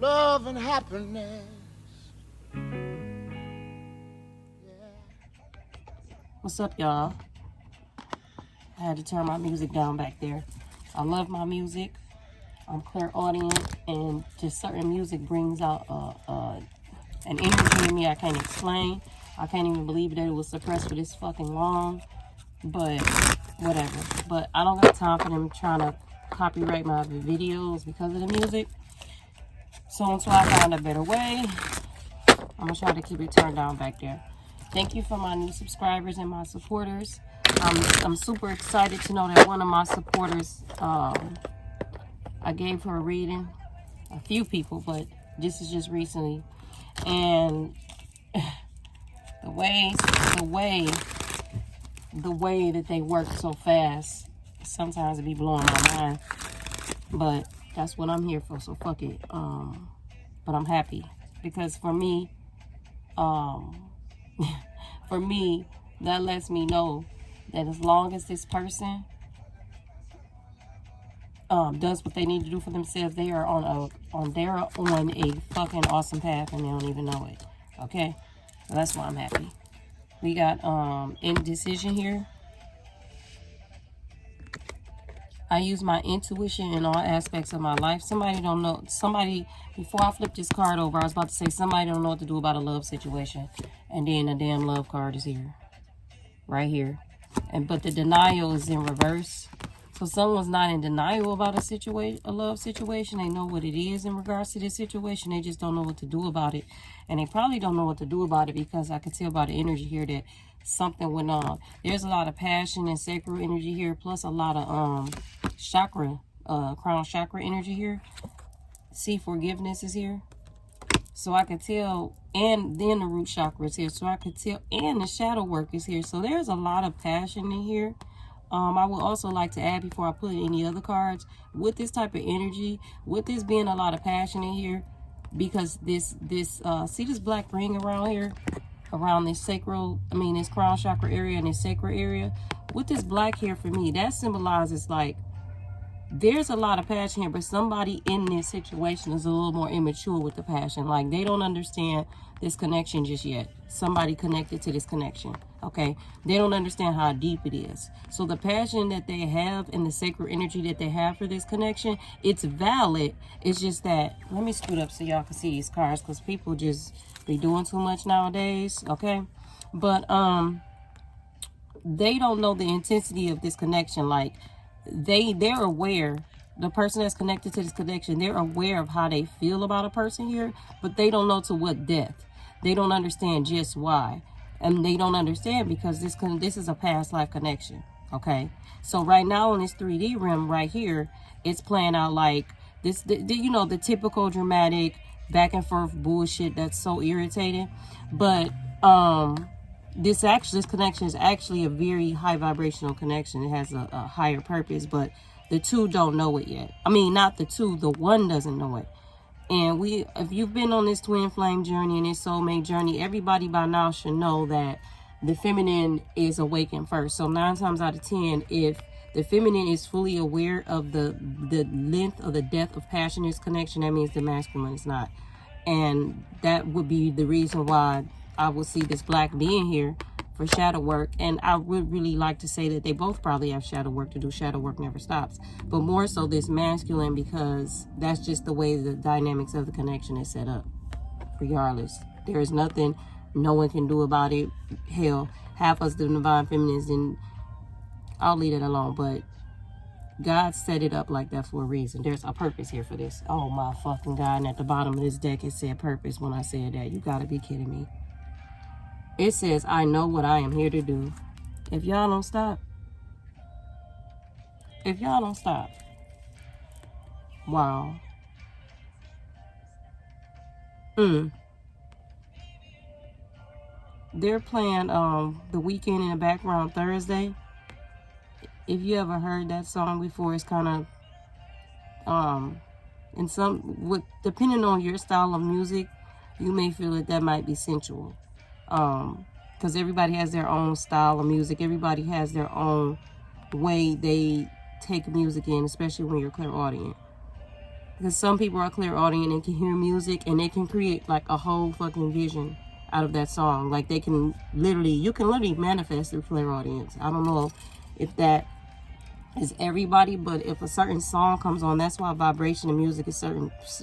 love and happiness. What's up, y'all? I had to turn my music down back there. I love my music. I'm clairaudient, and just certain music brings out an energy in me I can't explain. I can't even believe that it was suppressed for this fucking long. But whatever. But I don't got time for them trying to copyright my videos because of the music. So until I find a better way, I'm gonna try to keep it turned down back there. Thank you for my new subscribers and my supporters. I'm super excited to know that one of my supporters, I gave her a reading. A few people, but this is just recently. And the way that they work so fast, sometimes it be blowing my mind. But that's what I'm here for, so fuck it. But I'm happy because for me, that lets me know that as long as this person does what they need to do for themselves, they are on a fucking awesome path and they don't even know it. Okay, so that's why I'm happy. We got indecision here. I use my intuition in all aspects of my life. Somebody don't know. Somebody, before I flip this card over, I was about to say somebody don't know what to do about a love situation. And then a damn love card is here. Right here. But the denial is in reverse. So someone's not in denial about a love situation. They know what it is in regards to this situation. They just don't know what to do about it. And they probably don't know what to do about it because I can tell by the energy here that something went on. There's a lot of passion and sacral energy here, plus a lot of chakra, crown chakra energy here. See, forgiveness is here. So I could tell, and then the root chakra is here. So I could tell, and the shadow work is here. So there's a lot of passion in here. I would also like to add before I put any other cards, with this type of energy, with this being a lot of passion in here, because this see this black ring around here, around this this crown chakra area and this sacral area, with this black here for me, that symbolizes like there's a lot of passion here, but somebody in this situation is a little more immature with the passion. Like they don't understand this connection just yet. Somebody connected to this connection, okay? They don't understand how deep it is. So the passion that they have and the sacred energy that they have for this connection, it's valid. It's just that, let me scoot up so y'all can see these cards, because people just be doing too much nowadays, okay? But they don't know the intensity of this connection. Like they're aware, the person that's connected to this connection, they're aware of how they feel about a person here, but they don't know to what depth. They don't understand just why. And they don't understand because this is a past life connection, okay? So right now in this 3D realm right here, it's playing out like this, the typical dramatic back and forth bullshit that's so irritating. But this connection is actually a very high vibrational connection. It has a higher purpose, but the two don't know it yet. I mean, not the two, the one doesn't know it. And if you've been on this twin flame journey and this soulmate journey, everybody by now should know that the feminine is awakened first. So 9 times out of 10, if the feminine is fully aware of the length or the depth of passion in this connection, that means the masculine is not. And that would be the reason why I will see this black being here for shadow work. And I would really like to say that they both probably have shadow work to do. Shadow work never stops. But more so this masculine, because that's just the way the dynamics of the connection is set up. Regardless, there is nothing no one can do about it. Hell, half us the divine feminines, and I'll leave it alone. But God set it up like that for a reason. There's a purpose here for this. Oh my fucking God. And at the bottom of this deck it said purpose when I said that. You gotta be kidding me. It says, I know what I am here to do. If y'all don't stop. If y'all don't stop. Wow. They're playing The Weekend in the background Thursday. If you ever heard that song before, it's kind of depending on your style of music, you may feel that might be sensual. Because everybody has their own style of music. Everybody has their own way they take music in, especially when you're clairaudient. Because some people are clairaudient and can hear music, and they can create like a whole fucking vision out of that song. Like they can literally, you can literally manifest through clairaudience. I don't know if that is everybody, but if a certain song comes on, that's why vibration in music is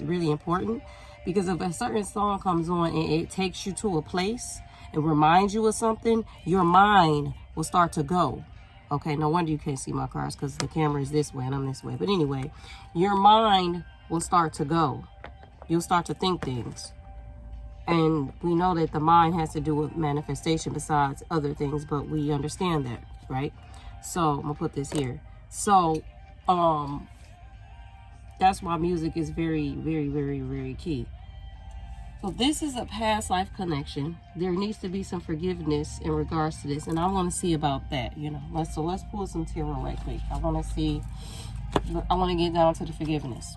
really important. Because if a certain song comes on and it takes you to a place and reminds you of something, your mind will start to go. Okay, no wonder you can't see my cards, because the camera is this way and I'm this way. But anyway, your mind will start to go. You'll start to think things. And we know that the mind has to do with manifestation besides other things, but we understand that, right? So I'm gonna put this here. So that's why music is very, very, very, very key. So this is a past life connection. There needs to be some forgiveness in regards to this, and I want to see about that. You know, let's pull some tarot right quick. I want to get down to the forgiveness.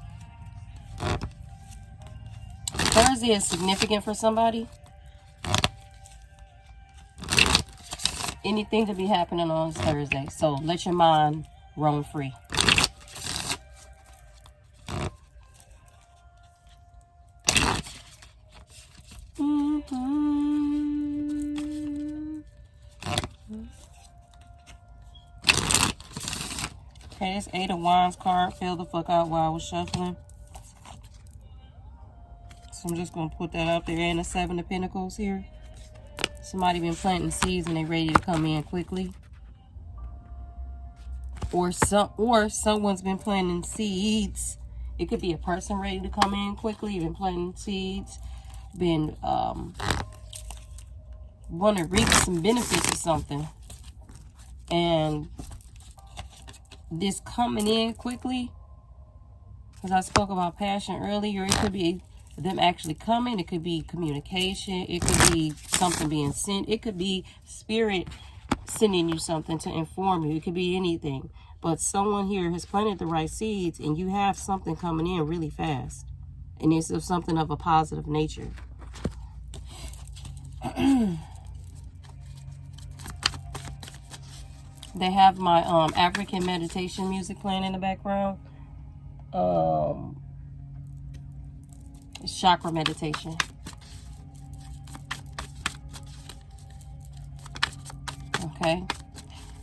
Thursday is significant for somebody. Anything could be happening on Thursday, so let your mind roam free. Okay, this 8 of Wands card fell the fuck out while I was shuffling. So I'm just going to put that out there. And the 7 of Pentacles here. Somebody been planting seeds and they ready to come in quickly. Or someone's been planting seeds. It could be a person ready to come in quickly, been planting seeds, been want to reap some benefits or something. And this coming in quickly, because I spoke about passion earlier, it could be them actually coming, it could be communication, it could be something being sent, it could be spirit sending you something to inform you, it could be anything. But someone here has planted the right seeds, and you have something coming in really fast, and it's of something of a positive nature. They have my African meditation music playing in the background. It's chakra meditation. Okay,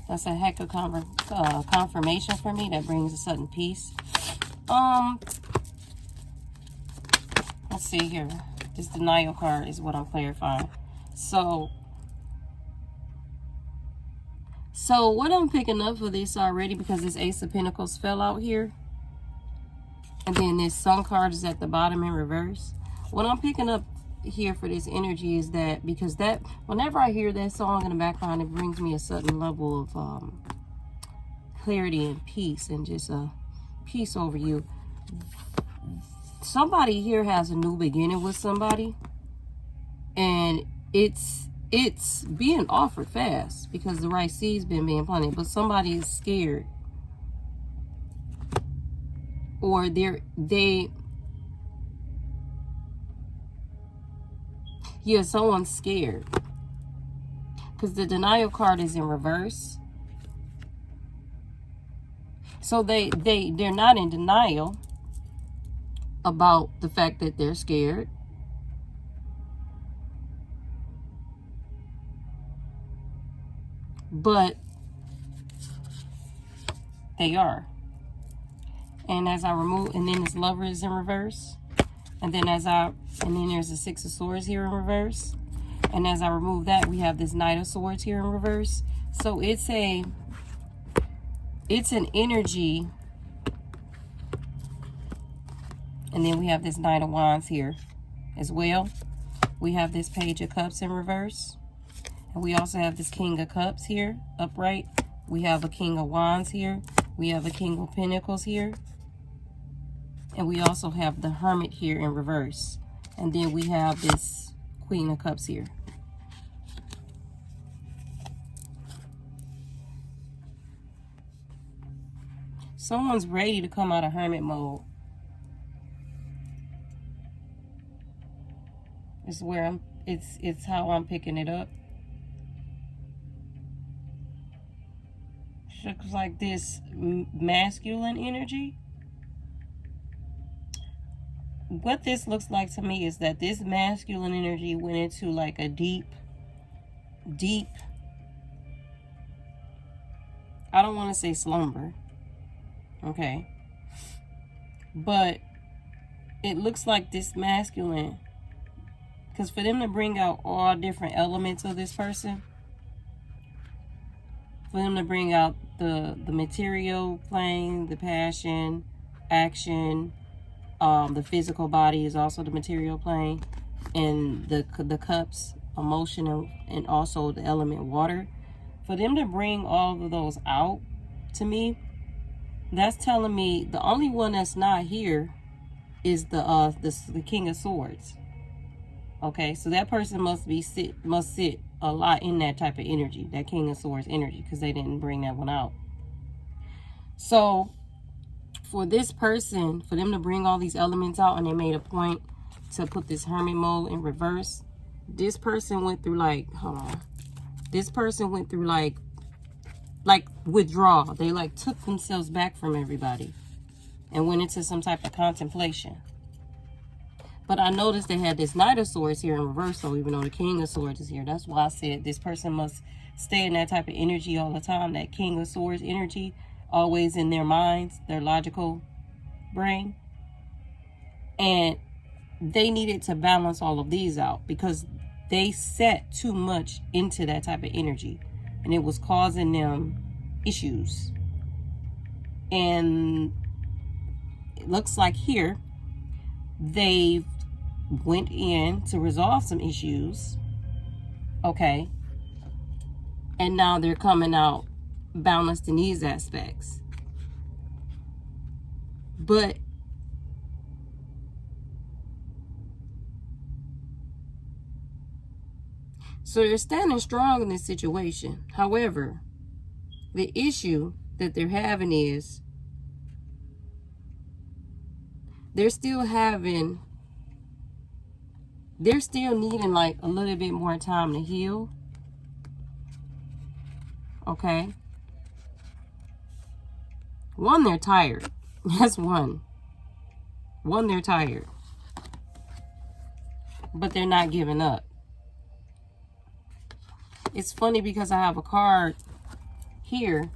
that's a heck of confirmation for me. That brings a sudden peace. Let's see here. This denial card is what I'm clarifying. So what I'm picking up for this already, because this Ace of Pentacles fell out here, and then this Sun card is at the bottom in reverse. What I'm picking up here for this energy is that, because that, whenever I hear that song in the background, it brings me a sudden level of clarity and peace, and just a peace over you. Somebody here has a new beginning with somebody, and it's being offered fast because the right seed's been being planted, but somebody is scared, or someone's scared, because the denial card is in reverse. So they're not in denial about the fact that they're scared, but they are. And as I remove, and then this Lover is in reverse, and then there's the Six of Swords here in reverse, and as I remove that, we have this Knight of Swords here in reverse. So it's an energy, and then we have this Knight of Wands here as well. We have this Page of Cups in reverse. And we also have this King of Cups here, upright. We have a King of Wands here. We have a King of Pentacles here. And we also have the Hermit here in reverse. And then we have this Queen of Cups here. Someone's ready to come out of hermit mode. It's how I'm picking it up. Looks like this masculine energy. what this looks like to me is that this masculine energy went into like a deep, I don't want to say slumber, okay, but it looks like this masculine, because for them to bring out all different elements of this person, for them to bring out the material plane, the passion, action, the physical body is also the material plane, and the cups, emotional, and also the element water. For them to bring all of those out, to me, that's telling me the only one that's not here is the King of Swords. Okay, so that person must sit a lot in that type of energy, that King of Swords energy, because they didn't bring that one out. So for this person, for them to bring all these elements out, and they made a point to put this hermit mode in reverse, this person went through like, hold on, this person went through like withdrawal. They like took themselves back from everybody and went into some type of contemplation. But I noticed they had this Knight of Swords here in reverse, so even though the King of Swords is here, that's why I said this person must stay in that type of energy all the time, that King of Swords energy, always in their minds, their logical brain. And they needed to balance all of these out because they set too much into that type of energy, and it was causing them issues. And it looks like here they went in to resolve some issues, okay, and now they're coming out balanced in these aspects. But so they're standing strong in this situation. However, the issue that they're having is they're still needing like a little bit more time to heal. Okay. One, they're tired. That's one. One, they're tired. But they're not giving up. It's funny because I have a card here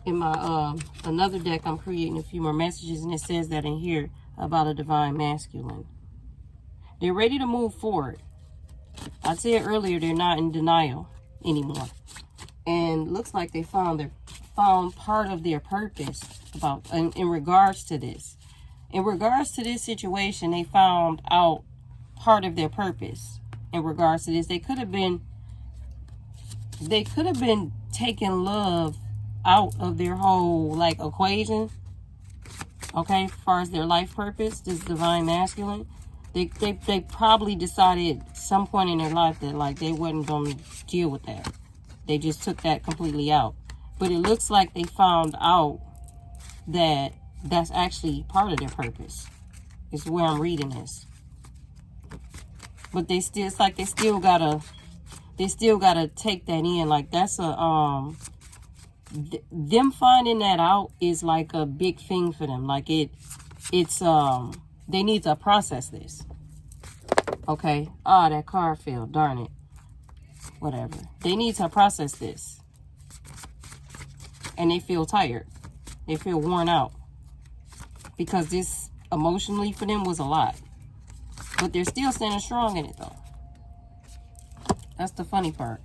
in my another deck. I'm creating a few more messages, and it says that in here about a divine masculine. They're ready to move forward. I said earlier they're not in denial anymore, and looks like they found part of their purpose about in regards to this. In regards to this situation, they found out part of their purpose. In regards to this, they could have been taking love out of their whole like equation. Okay, as far as their life purpose, this divine masculine. They probably decided some point in their life that like they wasn't going to deal with that. They just took that completely out. But it looks like they found out that that's actually part of their purpose. Is where I'm reading this. But they still, it's like they still gotta take that in. Like that's a them finding that out is like a big thing for them. Like it's they need to process this. Okay. Ah, that card failed. Darn it. Whatever. They need to process this. And they feel tired. They feel worn out. Because this emotionally for them was a lot. But they're still standing strong in it though. That's the funny part.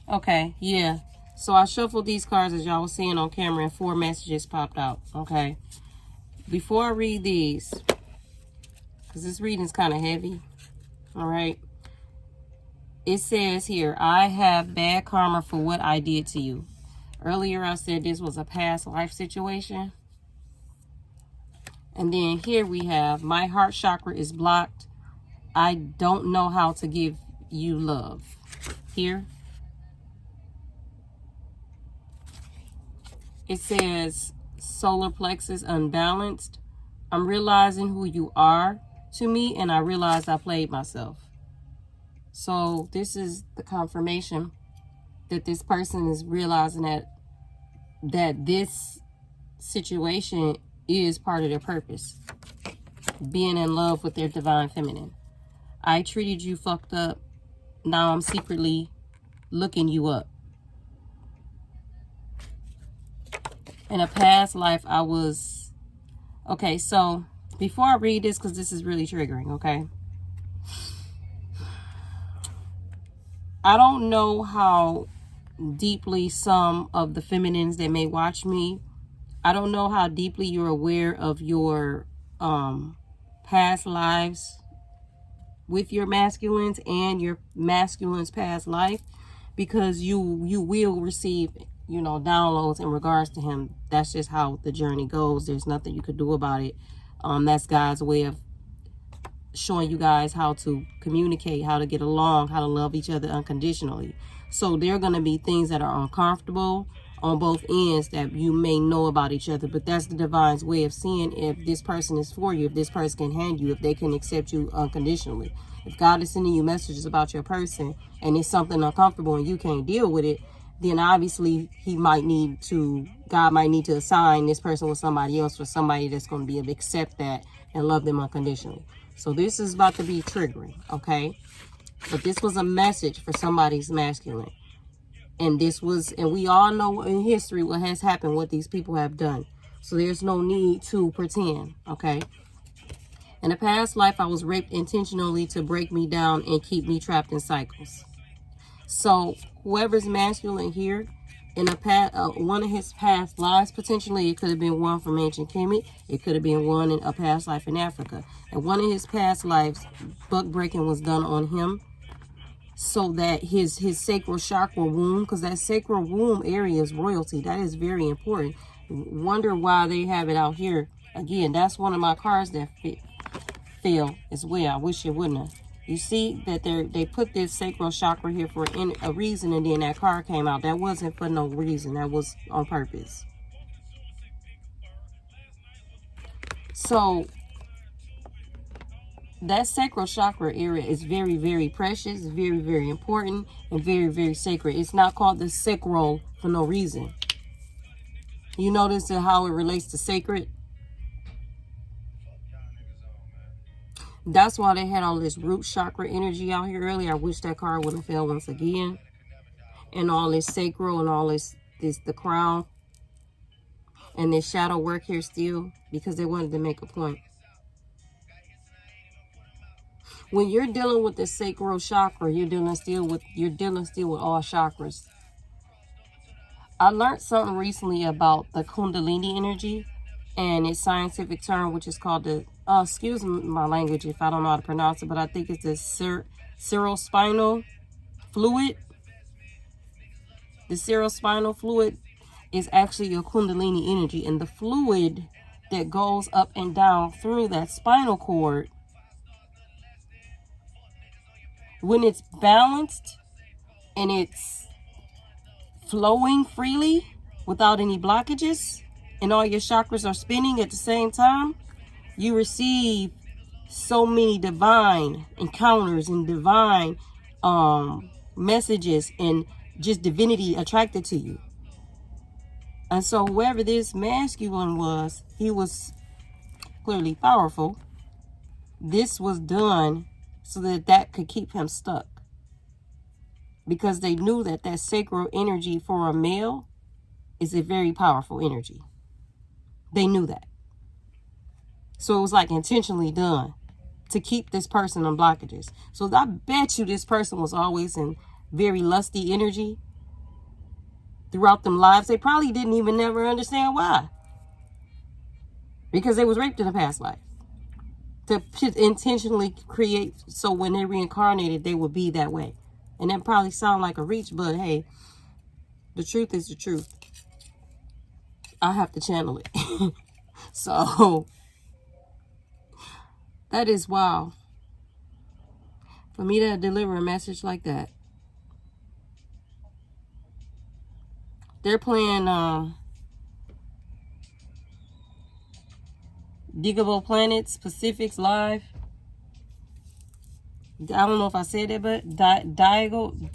Okay, yeah. So I shuffled these cards as y'all was seeing on camera, and 4 messages popped out. Okay. Before I read these, because this reading is kind of heavy. All right. It says here, I have bad karma for what I did to you. Earlier I said this was a past life situation. And then here we have, my heart chakra is blocked. I don't know how to give you love. Here. It says, solar plexus unbalanced. I'm realizing who you are to me, and I realized I played myself. So this is the confirmation that this person is realizing that this situation is part of their purpose. Being in love with their divine feminine. I treated you fucked up. Now I'm secretly looking you up. In a past life, I was... Okay, so before I read this, because this is really triggering, okay? I don't know how deeply some of the feminines that may watch me, I don't know how deeply you're aware of your past lives with your masculines and your masculine's past life, because you will receive, you know, downloads in regards to him. That's just how the journey goes. There's nothing you could do about it. That's God's way of showing you guys how to communicate, how to get along, how to love each other unconditionally. So there are going to be things that are uncomfortable on both ends that you may know about each other, but that's the divine's way of seeing if this person is for you, if this person can handle you, if they can accept you unconditionally. If God is sending you messages about your person and it's something uncomfortable and you can't deal with it, then obviously God might need to assign this person with somebody else, for somebody that's going to be able to accept that and love them unconditionally. So this is about to be triggering, okay? But this was a message for somebody's masculine. And we all know in history what has happened, what these people have done. So there's no need to pretend, okay? In a past life, I was raped intentionally to break me down and keep me trapped in cycles. So whoever's masculine here, in one of his past lives, potentially it could have been one from ancient Kemet, it could have been one in a past life in Africa. And one of his past lives, buck breaking was done on him, so that his sacral chakra womb, because that sacral womb area is royalty. That is very important. Wonder why they have it out here. Again, that's one of my cards that fail as well. I wish it wouldn't have. You see that they put this sacral chakra here for a reason, and then that card came out. That wasn't for no reason. That was on purpose. So that sacral chakra area is very, very precious, very, very important, and very, very sacred. It's not called the sacral for no reason. You notice how it relates to sacred? That's why they had all this root chakra energy out here earlier. I wish that card wouldn't fail once again. And all this sacral and all this the crown. And this shadow work here still, because they wanted to make a point. When you're dealing with the sacral chakra, you're dealing still with all chakras. I learned something recently about the Kundalini energy and its scientific term, which is called the, excuse my language if I don't know how to pronounce it, but I think it's the cerebrospinal fluid. The cerebrospinal fluid is actually your Kundalini energy, and the fluid that goes up and down through that spinal cord, when it's balanced and it's flowing freely without any blockages, and all your chakras are spinning at the same time, you receive so many divine encounters and divine messages and just divinity attracted to you. And so whoever this masculine was, he was clearly powerful. This was done so that could keep him stuck, because they knew that sacral energy for a male is a very powerful energy. They knew that. So it was like intentionally done to keep this person on blockages. So I bet you this person was always in very lusty energy throughout them lives. They probably didn't even never understand why, because they was raped in a past life. To intentionally create so when they reincarnated, they would be that way. And that probably sound like a reach, but hey, the truth is the truth. I have to channel it. So that is wow. For me to deliver a message like that. They're playing Diggable Planets, Pacifics Live. I don't know if I said that, but Diago.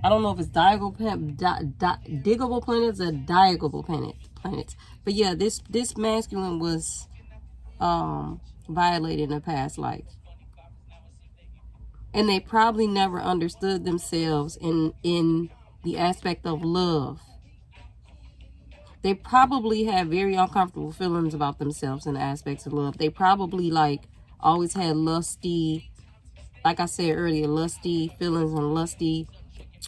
I don't know if it's diggable planets or diagable planets. But yeah, this masculine was violated in a past life. And they probably never understood themselves in the aspect of love. They probably had very uncomfortable feelings about themselves in the aspects of love. They probably like always had lusty, like I said earlier, lusty feelings and lusty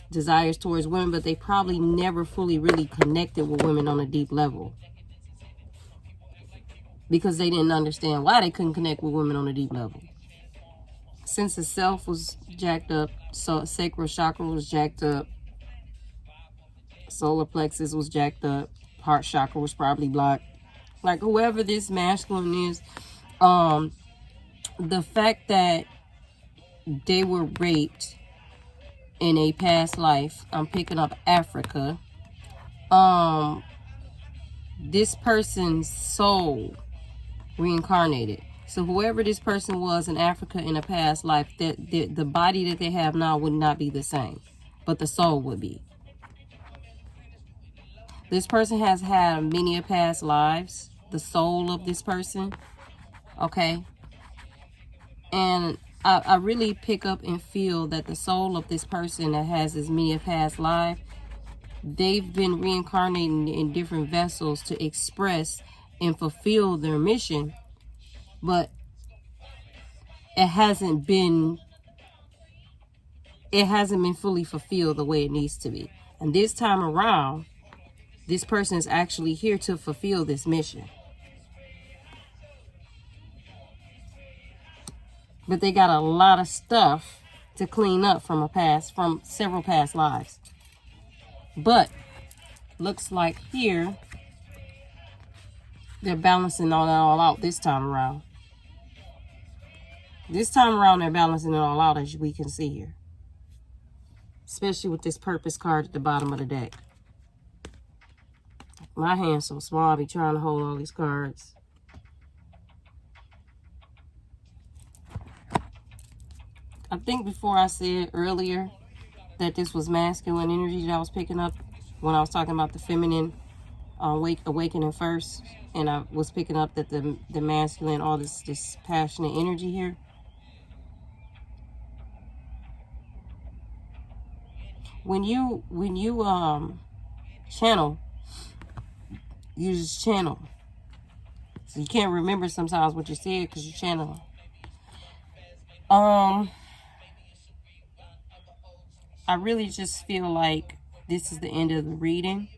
desires towards women, but they probably never fully really connected with women on a deep level. Because they didn't understand why they couldn't connect with women on a deep level. Sense of self was jacked up, so sacral chakra was jacked up, solar plexus was jacked up, heart chakra was probably blocked. Like whoever this masculine is, the fact that they were raped in a past life, I'm picking up Africa. This person's soul reincarnated. So whoever this person was in Africa in a past life, that the body that they have now would not be the same, but the soul would be. This person has had many past lives, the soul of this person, okay? And I really pick up and feel that the soul of this person that has as many past lives, they've been reincarnating in different vessels to express and fulfill their mission, but it hasn't been fully fulfilled the way it needs to be. And this time around, this person is actually here to fulfill this mission. But they got a lot of stuff to clean up from several past lives. But looks like here they're balancing all out this time around. This time around they're balancing it all out, as we can see here. Especially with this purpose card at the bottom of the deck. My hand's so small, I'll be trying to hold all these cards. I think before I said earlier that this was masculine energy that I was picking up when I was talking about the feminine awakening first, and I was picking up that the masculine, all this passionate energy here. When you channel, you just channel. So you can't remember sometimes what you said because you channel. I really just feel like this is the end of the reading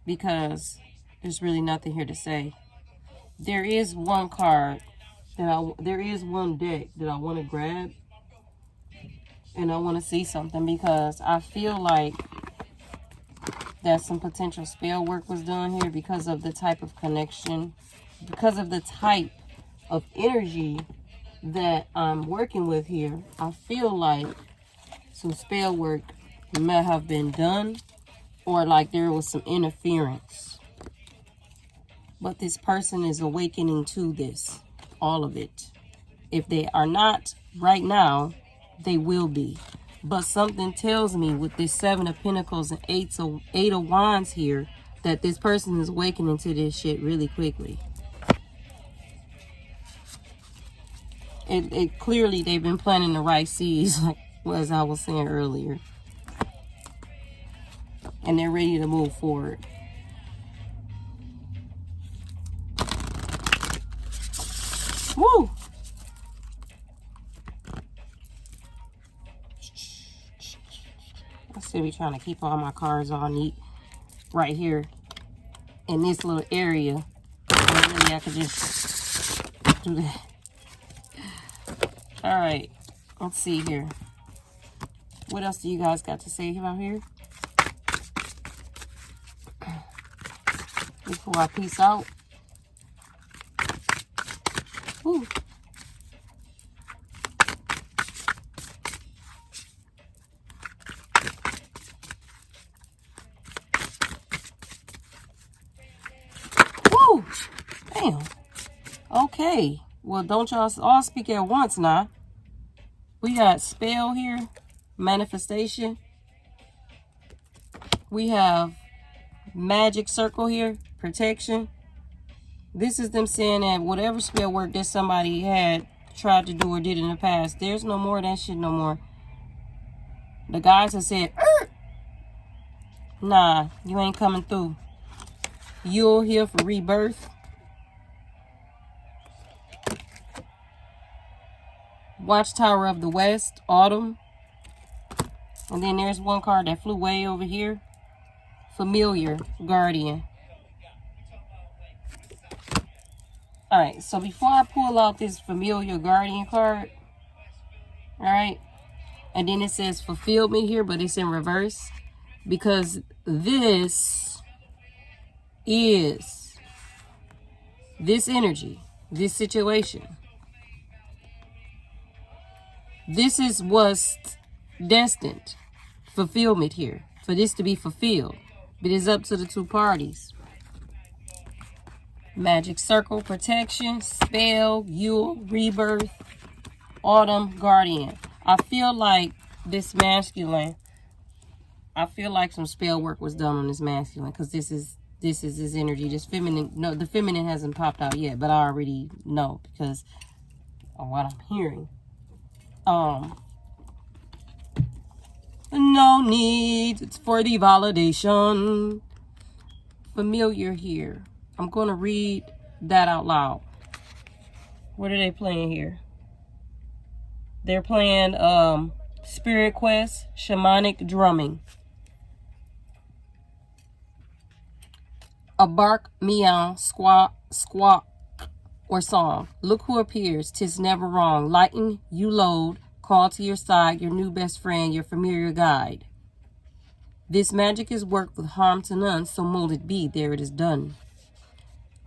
because there's really nothing here to say. There is one card there is one deck that I want to grab, and I want to see something because I feel like that some potential spell work was done here because of the type of connection, because of the type of energy that I'm working with here. I feel like some spell work may have been done, or like there was some interference. But this person is awakening to this, all of it. If they are not right now, they will be. But something tells me with this 7 of Pentacles and 8 of Wands here that this person is awakening to this shit really quickly. It clearly they've been planting the right seeds, like as I was saying earlier. And they're ready to move forward. Woo! I still be trying to keep all my cards all neat right here in this little area. And really I could just do that. Alright, let's see here. What else do you guys got to say about here? Before I peace out. Woo. Woo. Damn. Okay. Well, don't y'all all speak at once now. We got spell here, manifestation, We have magic circle here, protection. This is them saying that whatever spell work that somebody had tried to do or did in the past, there's no more of that shit no more. The guys have said, nah, you ain't coming through. You're here for rebirth. Watchtower of the West, autumn. And then there's one card that flew way over here. Familiar, guardian. Alright, so before I pull out this familiar guardian card, alright, and then it says fulfillment here, but it's in reverse, because this is this energy, this situation. This is what's destined, fulfillment here, for this to be fulfilled. But it's up to the two parties. Magic circle, protection, spell, Yule, rebirth, autumn, guardian. I feel like this masculine, I feel like some spell work was done on this masculine, because this is his energy. This feminine, no, the feminine hasn't popped out yet, but I already know because of what I'm hearing. No need for the validation. Familiar here. I'm going to read that out loud. What are they playing here? They're playing Spirit Quest, Shamanic Drumming. A bark, meow, squawk, squawk, or song. Look who appears, 'tis never wrong. Lighten, you load, call to your side, your new best friend, your familiar guide. This magic is worked with harm to none, so mold it be, there it is done.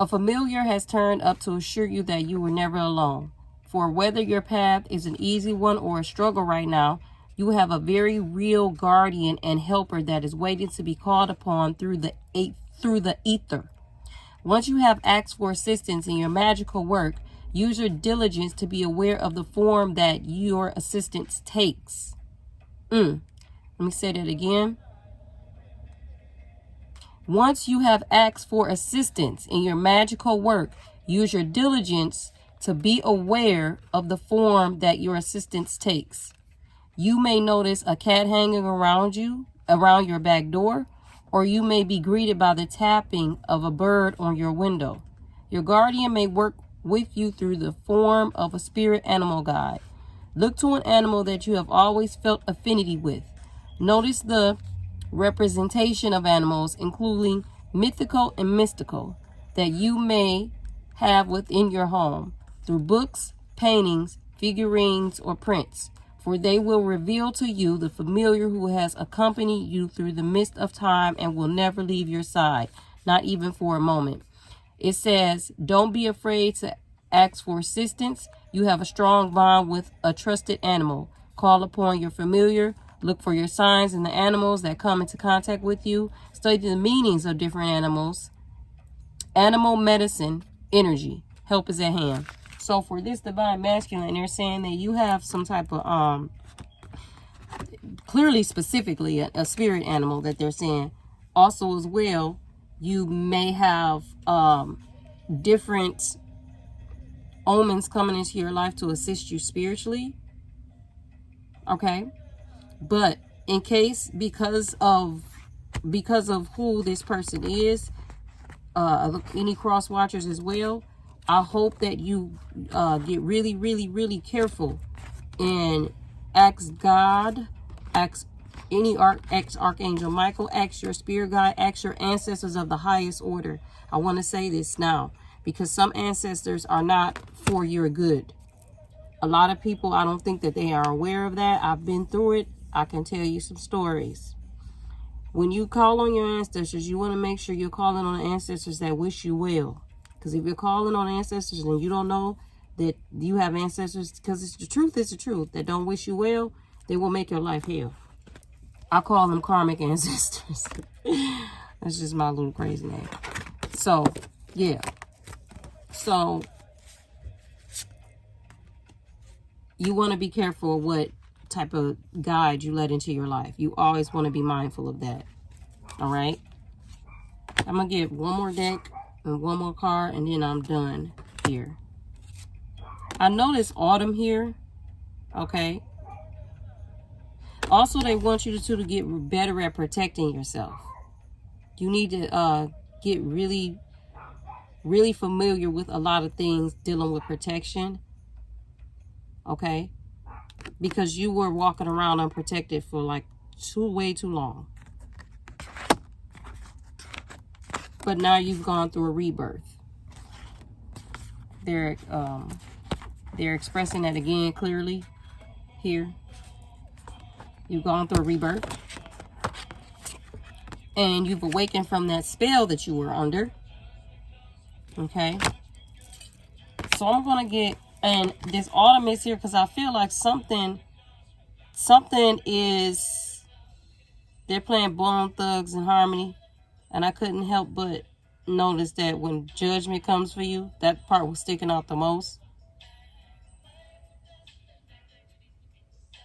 A familiar has turned up to assure you that you were never alone. For whether your path is an easy one or a struggle right now, you have a very real guardian and helper that is waiting to be called upon through the ether. Once you have asked for assistance in your magical work, use your diligence to be aware of the form that your assistance takes. Let me say that again. Once you have asked for assistance in your magical work, use your diligence to be aware of the form that your assistance takes. You may notice a cat hanging around your back door, or you may be greeted by the tapping of a bird on your window. Your guardian may work with you through the form of a spirit animal guide. Look to an animal that you have always felt affinity with. Notice the representation of animals, including mythical and mystical, that you may have within your home through books, paintings, figurines, or prints. For they will reveal to you the familiar who has accompanied you through the mist of time and will never leave your side, not even for a moment. It says, don't be afraid to ask for assistance. You have a strong bond with a trusted animal. Call upon your familiar. Look for your signs in the animals that come into contact with you. Study the meanings of different animals. Animal medicine, energy. Help is at hand. So for this divine masculine, they're saying that you have some type of, clearly specifically a spirit animal that they're saying. Also as well, you may have different omens coming into your life to assist you spiritually. Okay. But in case, because of who this person is, any cross watchers as well, I hope that you get really, really, really careful and ask God, ask any Archangel Michael, ask your spirit guide, ask your ancestors of the highest order. I want to say this now because some ancestors are not for your good. A lot of people, I don't think that they are aware of that. I've been through it. I can tell you some stories. When you call on your ancestors, you want to make sure you're calling on the ancestors that wish you well. Because if you're calling on ancestors and you don't know that you have ancestors, because it's the truth, that don't wish you well, they will make your life hell. I call them karmic ancestors. That's just my little crazy name. So, yeah. So, you want to be careful what type of guide you let into your life. You always want to be mindful of that. All right. I'm going to get one more deck and one more card, and then I'm done here. I notice autumn here. Okay. Also, they want you to get better at protecting yourself. You need to get really familiar with a lot of things dealing with protection. Okay. Because you were walking around unprotected for like way too long. But now you've gone through a rebirth. They're expressing that again clearly here. You've gone through a rebirth. And you've awakened from that spell that you were under. Okay. So I'm going to get, and this autumn is here because I feel like something is, they're playing Bone Thugs and Harmony. And I couldn't help but notice that when judgment comes for you, that part was sticking out the most.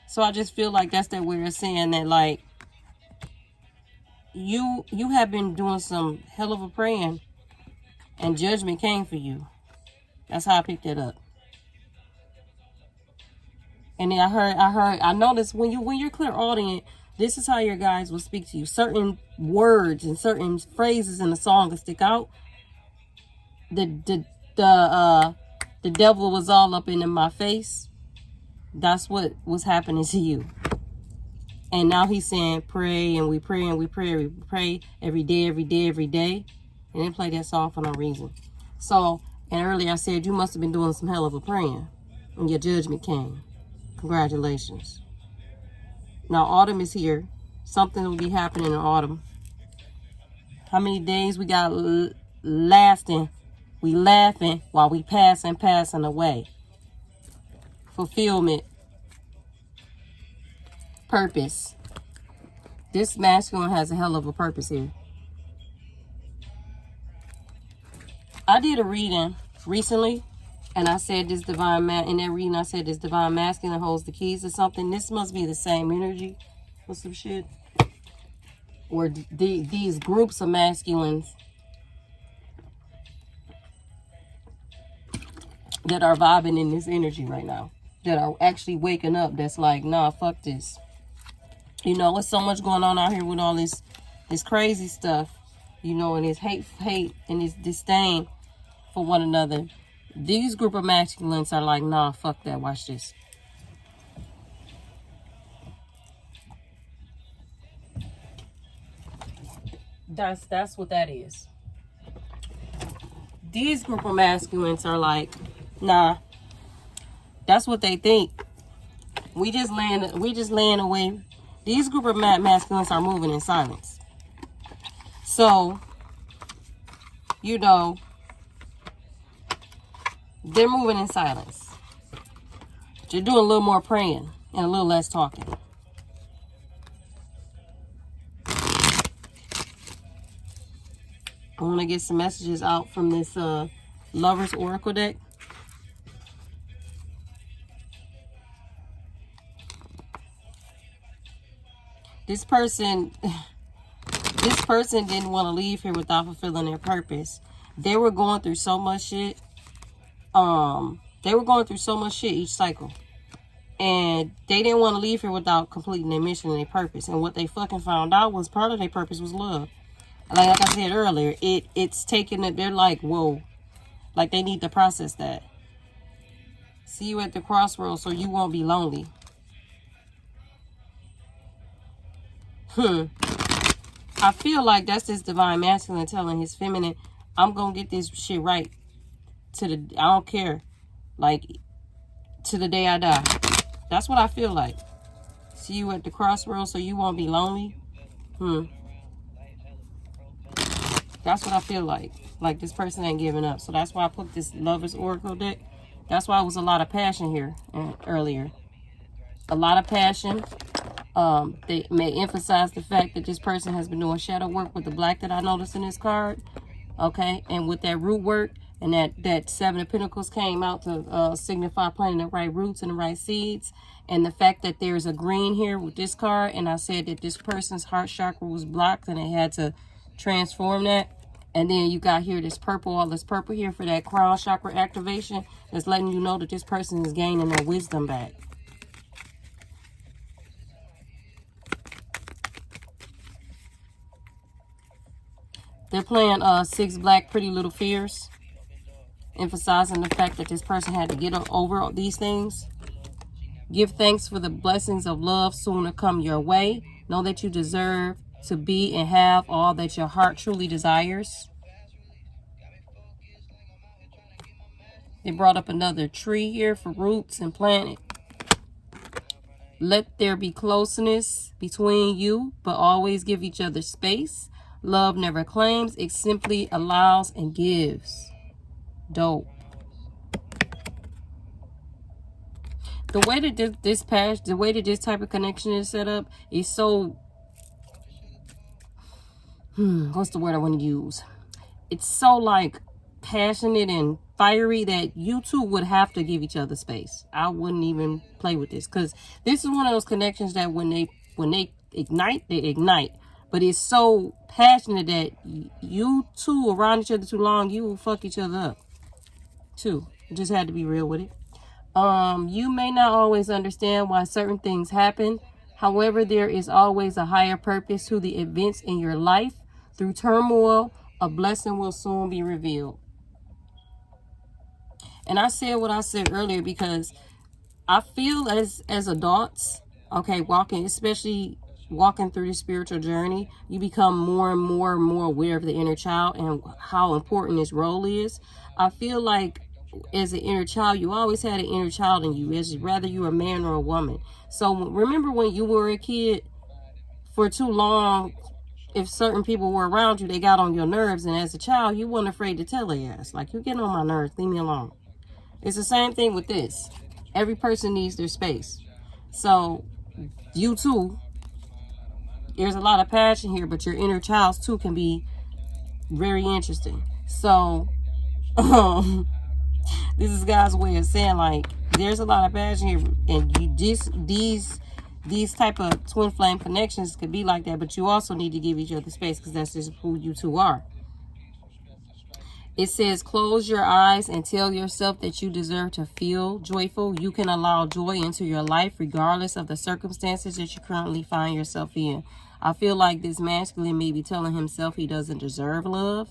So I just feel like that's that way of saying that, like, you have been doing some hell of a praying and judgment came for you. That's how I picked it up. And then I noticed when you're clairaudient, this is how your guides will speak to you. Certain words and certain phrases in the song will stick out. The devil was all up in my face. That's what was happening to you. And now he's saying pray, and we pray, and we pray, and we pray every day, every day, every day. And then play that song for no reason. So, and earlier I said you must have been doing some hell of a praying when your judgment came. Congratulations. Now, autumn is here. Something will be happening in autumn. How many days we got lasting? We laughing while we passing away. Fulfillment. Purpose. This masculine has a hell of a purpose here. I did a reading recently, and I said this divine in that reading I said this divine masculine holds the keys to something. This must be the same energy or some shit. Or these groups of masculines that are vibing in this energy right now, that are actually waking up, that's like, nah, fuck this. You know, there's so much going on out here with all this crazy stuff, you know, and this hate and this disdain for one another. These group of masculines are like, nah, fuck that, watch this. That's what that is. These group of masculines are like, nah, that's what they think. We just laying away. These group of masculines are moving in silence. So, you know, they're moving in silence. You're doing a little more praying and a little less talking. I want to get some messages out from this Lover's Oracle deck. This person didn't want to leave here without fulfilling their purpose. They were going through so much shit. They were going through so much shit each cycle. And they didn't want to leave here without completing their mission and their purpose. And what they fucking found out was part of their purpose was love. Like I said earlier, it's taking it, they're like, whoa. Like they need to process that. See you at the crossroads so you won't be lonely. I feel like that's this divine masculine telling his feminine, I'm gonna get this shit right. I don't care. Like, to the day I die. That's what I feel like. See you at the crossroads so you won't be lonely. That's what I feel like. Like this person ain't giving up. So that's why I put this Lover's Oracle deck. That's why it was a lot of passion here earlier. A lot of passion. They may emphasize the fact that this person has been doing shadow work with the black that I noticed in this card. Okay. And with that root work, And that Seven of Pentacles came out to signify planting the right roots and the right seeds. And the fact that there's a green here with this card, and I said that this person's heart chakra was blocked and they had to transform that. And then you got here this purple, all this purple here for that crown chakra activation. That's letting you know that this person is gaining their wisdom back. They're playing 6 Black Pretty Little Fears, emphasizing the fact that this person had to get over these things. Give thanks for the blessings of love soon to come your way. Know that you deserve to be and have all that your heart truly desires. They brought up another tree here for roots and plant it. Let there be closeness between you, but always give each other space. Love never claims, it simply allows and gives. Dope. The way that this type of connection is set up is so, what's the word I want to use? It's so like passionate and fiery that you two would have to give each other space. I wouldn't even play with this, because this is one of those connections that when they ignite, they ignite. But it's so passionate that you two around each other too long, you will fuck each other up too. You just had to be real with it. You may not always understand why certain things happen. However, there is always a higher purpose to the events in your life. Through turmoil, a blessing will soon be revealed. And I said what I said earlier because I feel as adults, okay, especially walking through the spiritual journey, you become more and more aware of the inner child and how important his role is. I feel like as an inner child, you always had an inner child in you, as whether you're a man or a woman. So remember when you were a kid, for too long, if certain people were around you, they got on your nerves. And as a child, you weren't afraid to tell their ass, like, you're getting on my nerves, leave me alone. It's the same thing with this. Every person needs their space. So you too, there's a lot of passion here, but your inner child too can be very interesting. So this is God's way of saying, like, there's a lot of passion here, and you just these type of twin flame connections could be like that, but you also need to give each other space, because that's just who you two are. It says, close your eyes and tell yourself that you deserve to feel joyful. You can allow joy into your life regardless of the circumstances that you currently find yourself in. I feel like this masculine may be telling himself he doesn't deserve love.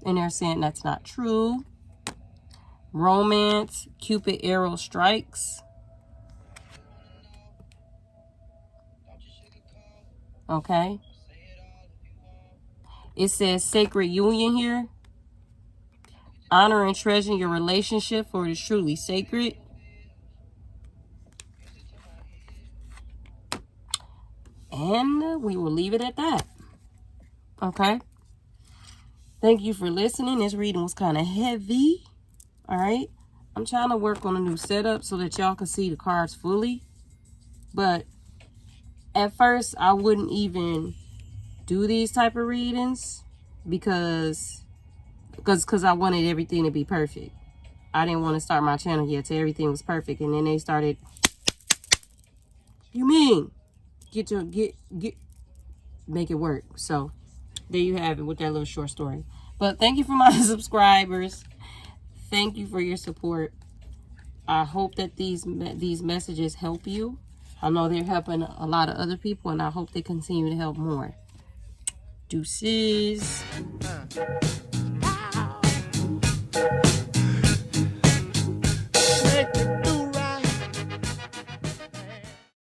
And they're saying that's not true. Romance, Cupid arrow strikes. Okay. It says sacred union here. Honor and treasure your relationship, for it is truly sacred. And we will leave it at that. Okay. Thank you for listening. This reading was kind of heavy. All right. I'm trying to work on a new setup so that y'all can see the cards fully. But at first, I wouldn't even do these type of readings because I wanted everything to be perfect. I didn't want to start my channel yet till everything was perfect, and then they started, you mean make it work. So there you have it with that little short story. But thank you for my subscribers. Thank you for your support. I hope that these messages help you. I know they're helping a lot of other people, and I hope they continue to help more. Deuces.